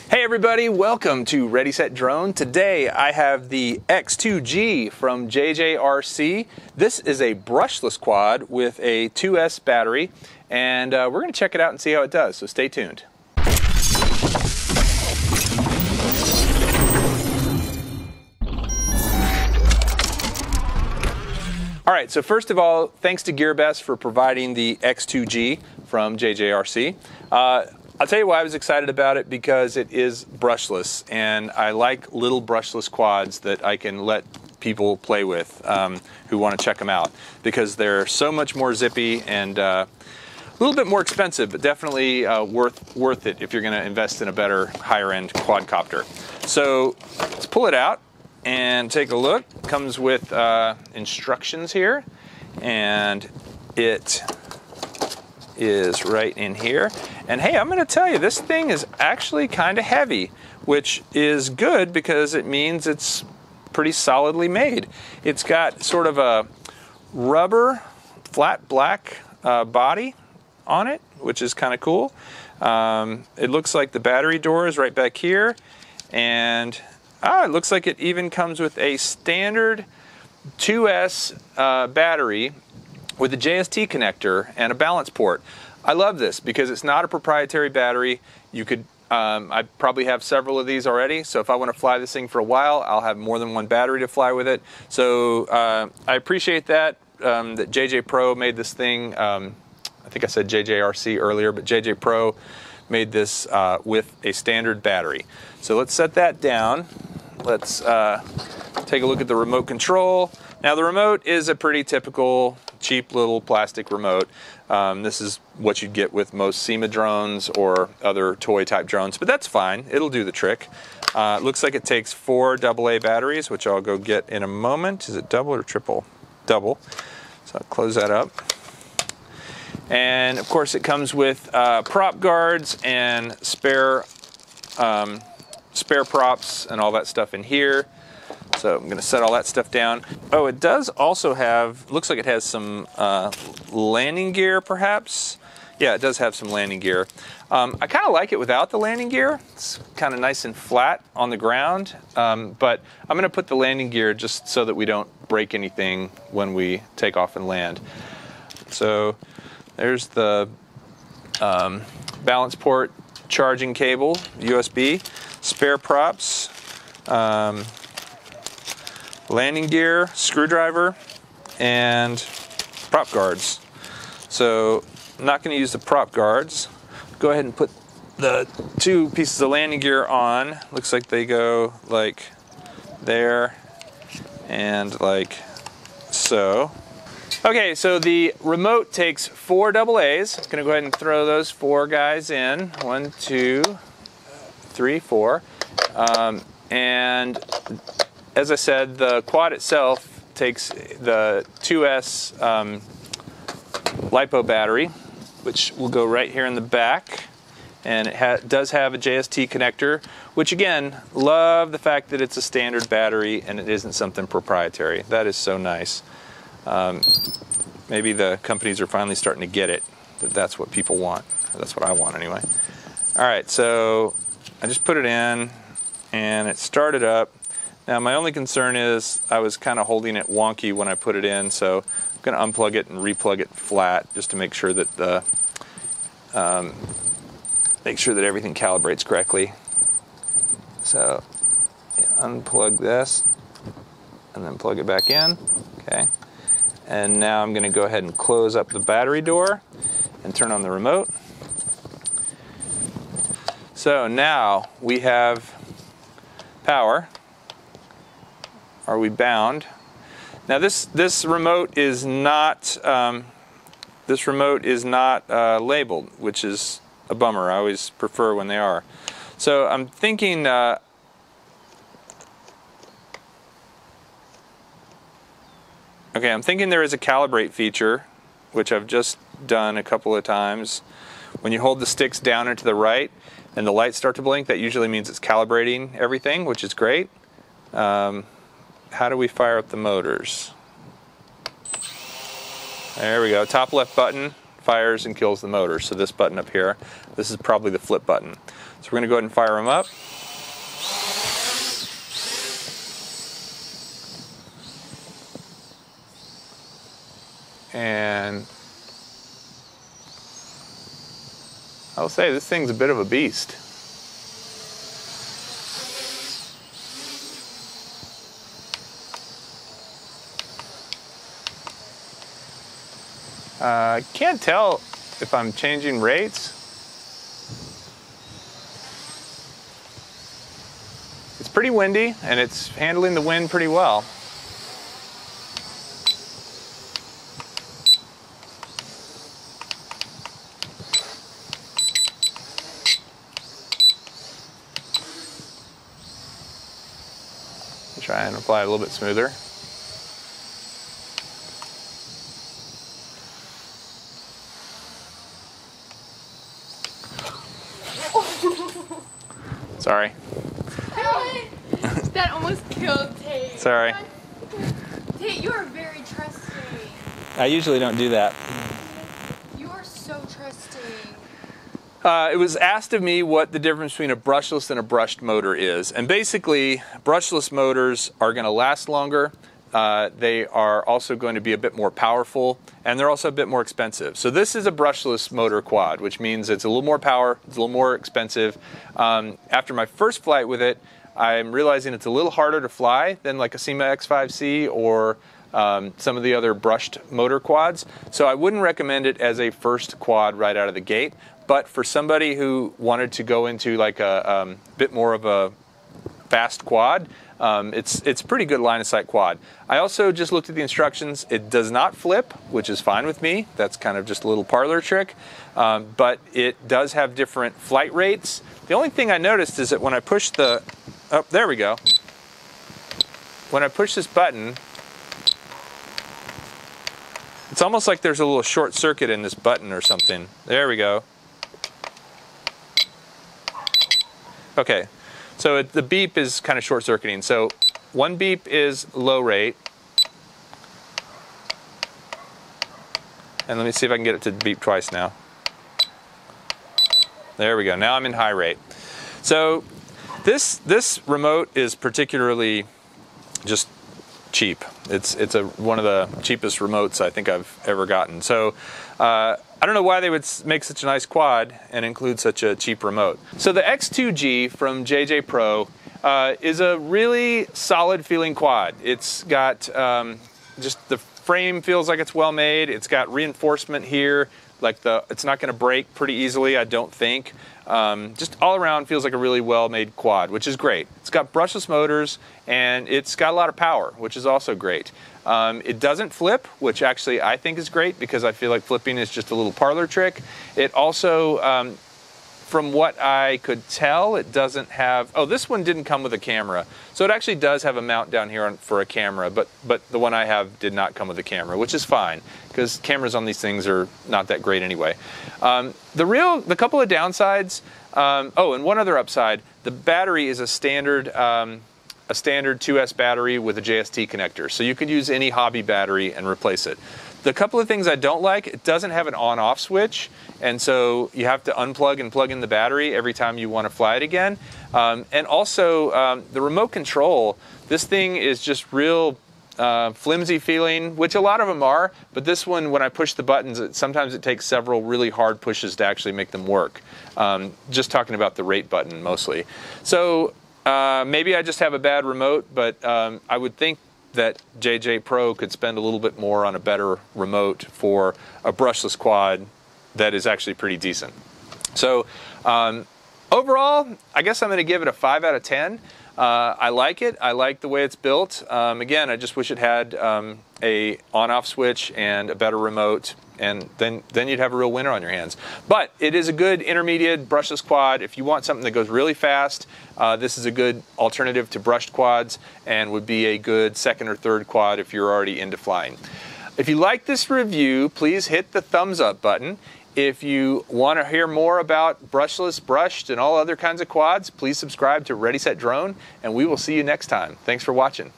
Hey everybody, welcome to Ready Set Drone. Today I have the X2G from JJRC. This is a brushless quad with a 2S battery, and we're going to check it out and see how it does, so stay tuned. Alright, so first of all, thanks to GearBest for providing the X2G from JJRC. I'll tell you why I was excited about it, because it is brushless, and I like little brushless quads that I can let people play with who want to check them out, because they're so much more zippy and a little bit more expensive, but definitely worth it if you're going to invest in a better, higher-end quadcopter. So let's pull it out and take a look. It comes with instructions here, and it is right in here. And hey, I'm going to tell you, this thing is actually kind of heavy, which is good because it means it's pretty solidly made. It's got sort of a rubber flat black body on it, which is kind of cool. It looks like the battery door is right back here, and it looks like it even comes with a standard 2S battery with a JST connector and a balance port. I love this because it's not a proprietary battery. You could, I probably have several of these already, so if I want to fly this thing for a while, I'll have more than one battery to fly with it. So I appreciate that, that JJPro made this thing. I think I said JJRC earlier, but JJPro made this with a standard battery. So let's set that down. Let's take a look at the remote control. Now the remote is a pretty typical cheap little plastic remote. This is what you'd get with most SEMA drones or other toy type drones, but that's fine. It'll do the trick. It looks like it takes 4 AA batteries, which I'll go get in a moment. Is it double or triple? Double. So I'll close that up. And of course it comes with prop guards and spare props and all that stuff in here. So I'm going to set all that stuff down. Oh, it does also have, looks like it has some landing gear perhaps. Yeah, it does have some landing gear. I kind of like it without the landing gear. It's kind of nice and flat on the ground. But I'm going to put the landing gear just so that we don't break anything when we take off and land. So there's the balance port, charging cable, USB, spare props, landing gear, screwdriver, and prop guards. So I'm not going to use the prop guards. Go ahead and put the 2 pieces of landing gear on. Looks like they go like there and like so. Okay, so the remote takes 4 AA's. I'm going to go ahead and throw those 4 guys in. 1, 2, 3, 4. And as I said, the quad itself takes the 2S LiPo battery, which will go right here in the back. And it does have a JST connector, which again, love the fact that it's a standard battery and it isn't something proprietary. That is so nice. Maybe the companies are finally starting to get it, that that's what people want. That's what I want anyway. Alright, so I just put it in and it started up. Now my only concern is I was kind of holding it wonky when I put it in, so I'm going to unplug it and replug it flat just to make sure that the everything calibrates correctly. So unplug this and then plug it back in. Okay. And now I'm going to go ahead and close up the battery door and turn on the remote. So now we have power. Are we bound? Now this remote is not labeled, which is a bummer. I always prefer when they are. So I'm thinking okay, I'm thinking there is a calibrate feature, which I've just done a couple of times. When you hold the sticks down and to the right and the lights start to blink, that usually means it's calibrating everything, which is great. How do we fire up the motors? There we go. Top left button fires and kills the motor. So this button up here, this is probably the flip button. So we're going to go ahead and fire them up. And I'll say this thing's a bit of a beast. I can't tell if I'm changing rates. It's pretty windy and it's handling the wind pretty well. Try and apply a little bit smoother. Sorry. That almost killed Tate. Sorry. Tate, you are very trusting. I usually don't do that. You are so trusting. It was asked of me what the difference between a brushless and a brushed motor is. And basically, brushless motors are going to last longer. They are also going to be a bit more powerful, and they're also a bit more expensive. So this is a brushless motor quad, which means it's a little more power, it's a little more expensive. After my first flight with it, I'm realizing it's a little harder to fly than like a SEMA X5C or some of the other brushed motor quads. So I wouldn't recommend it as a first quad right out of the gate. But for somebody who wanted to go into like a bit more of a fast quad, it's a pretty good line of sight quad. I also just looked at the instructions. It does not flip, which is fine with me. That's kind of just a little parlor trick. But it does have different flight rates. The only thing I noticed is that when I push the, oh, there we go. When I push this button, it's almost like there's a little short circuit in this button or something. There we go. Okay, so the beep is kind of short-circuiting. So one beep is low rate. And let me see if I can get it to beep twice now. There we go. Now I'm in high rate. So this remote is particularly just cheap. It's one of the cheapest remotes I think I've ever gotten. So I don't know why they would make such a nice quad and include such a cheap remote. So the X2G from JJPro is a really solid feeling quad. It's got just the frame feels like it's well made. It's got reinforcement here, like it's not going to break pretty easily, I don't think. Just all around feels like a really well made quad, which is great. It's got brushless motors and it's got a lot of power, which is also great. It doesn't flip, which actually I think is great because I feel like flipping is just a little parlor trick. It also, from what I could tell, it doesn't have, oh, this one didn't come with a camera. So it actually does have a mount down here for a camera, but the one I have did not come with a camera, which is fine because cameras on these things are not that great anyway. The couple of downsides, oh, and one other upside, the battery is a standard 2S battery with a JST connector. So you could use any hobby battery and replace it. The couple of things I don't like, it doesn't have an on-off switch, and so you have to unplug and plug in the battery every time you want to fly it again. And also, the remote control, this thing is just real flimsy feeling, which a lot of them are, but this one, when I push the buttons, sometimes it takes several really hard pushes to actually make them work. Just talking about the rate button mostly. So maybe I just have a bad remote, but I would think that JJPro could spend a little bit more on a better remote for a brushless quad that is actually pretty decent. So overall, I guess I'm going to give it a 5 out of 10. I like it. I like the way it's built. Again, I just wish it had a on-off switch and a better remote, and then you'd have a real winner on your hands. But it is a good intermediate brushless quad. If you want something that goes really fast, this is a good alternative to brushed quads and would be a good second or third quad if you're already into flying. If you like this review, please hit the thumbs up button. If you want to hear more about brushless, brushed, and all other kinds of quads, please subscribe to Ready Set Drone, and we will see you next time. Thanks for watching.